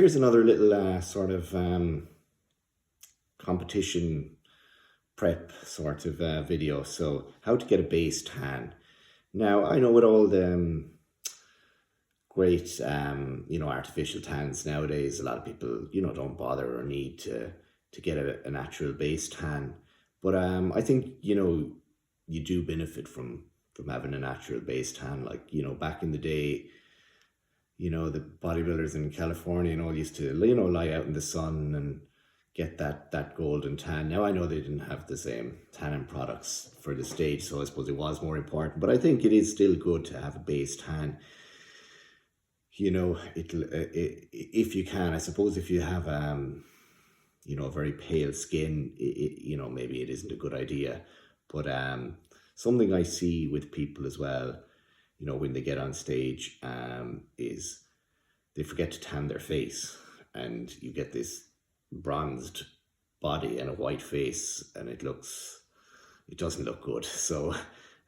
Here's another little sort of competition prep sort of video. So how to get a base tan. Now, I know with all the great, artificial tans nowadays, a lot of people, don't bother or need to get a natural base tan. But I think, you do benefit from having a natural base tan. Like, back in the day, the bodybuilders in California and all used to, lie out in the sun and get that golden tan. Now, I know they didn't have the same tanning products for the stage, so I suppose it was more important. But I think it is still good to have a base tan. If you can, I suppose if you have, very pale skin, maybe it isn't a good idea. But something I see with people as well, when they get on stage, is they forget to tan their face, and you get this bronzed body and a white face, and it doesn't look good. So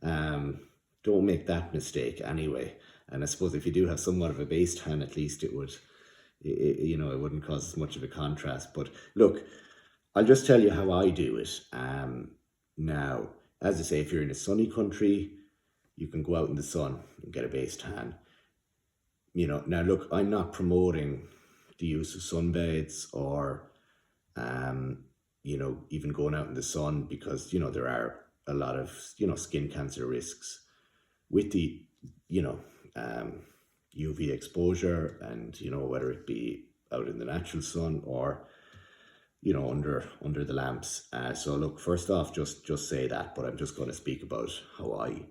don't make that mistake anyway. And I suppose if you do have somewhat of a base tan, at least it wouldn't cause as much of a contrast. But look, I'll just tell you how I do it. Now, as I say, if you're in a sunny country, you can go out in the sun and get a base tan. Now look, I'm not promoting the use of sunbeds or, even going out in the sun, because, there are a lot of, skin cancer risks with the, UV exposure, and, whether it be out in the natural sun or, under the lamps. So look, first off, just say that, but I'm just going to speak about how I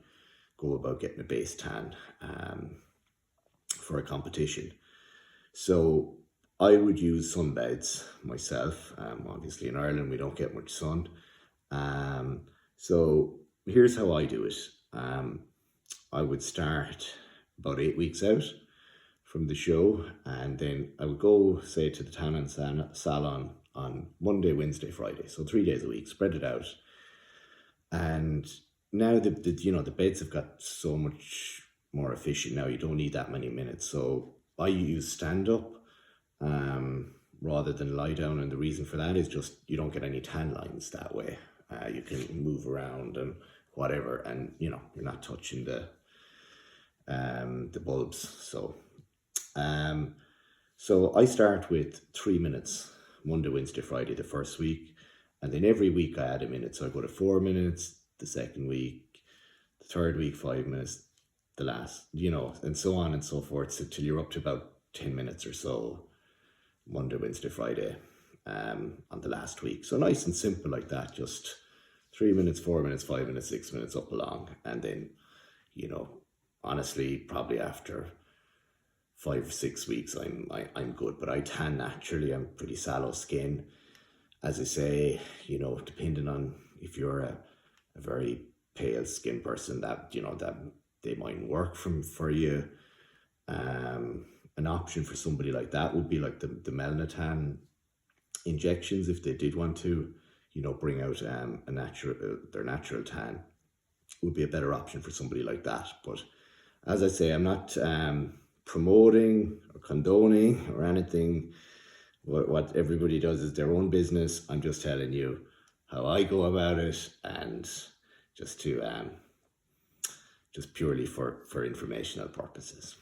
go about getting a base tan for a competition. So I would use sunbeds myself. Obviously in Ireland we don't get much sun. So here's how I do it. I would start about 8 weeks out from the show, and then I would go, say, to the tanning salon on Monday, Wednesday, Friday. So 3 days a week, spread it out. And now the beds have got so much more efficient now. You don't need that many minutes. So I use stand up rather than lie down, and the reason for that is just you don't get any tan lines that way. You can move around and whatever, and you're not touching the bulbs. So I start with 3 minutes Monday, Wednesday, Friday the first week, and then every week I add a minute. So I go to 4 minutes the second week, the third week 5 minutes, the last, and so on and so forth, so till you're up to about 10 minutes or so Monday, Wednesday, Friday on the last week. So nice and simple like that, just 3 minutes, 4 minutes, 5 minutes, 6 minutes up along. And then, honestly, probably after 5 or 6 weeks, I'm good. But I tan naturally. I'm pretty sallow skin. As I say, depending on if you're a very pale skin person, that that they might work for you. An option for somebody like that would be like the melanotan injections, if they did want to, bring out their natural tan, would be a better option for somebody like that. But as I say, I'm not promoting or condoning or anything. What everybody does is their own business. I'm just telling you how I go about it, and just purely for informational purposes.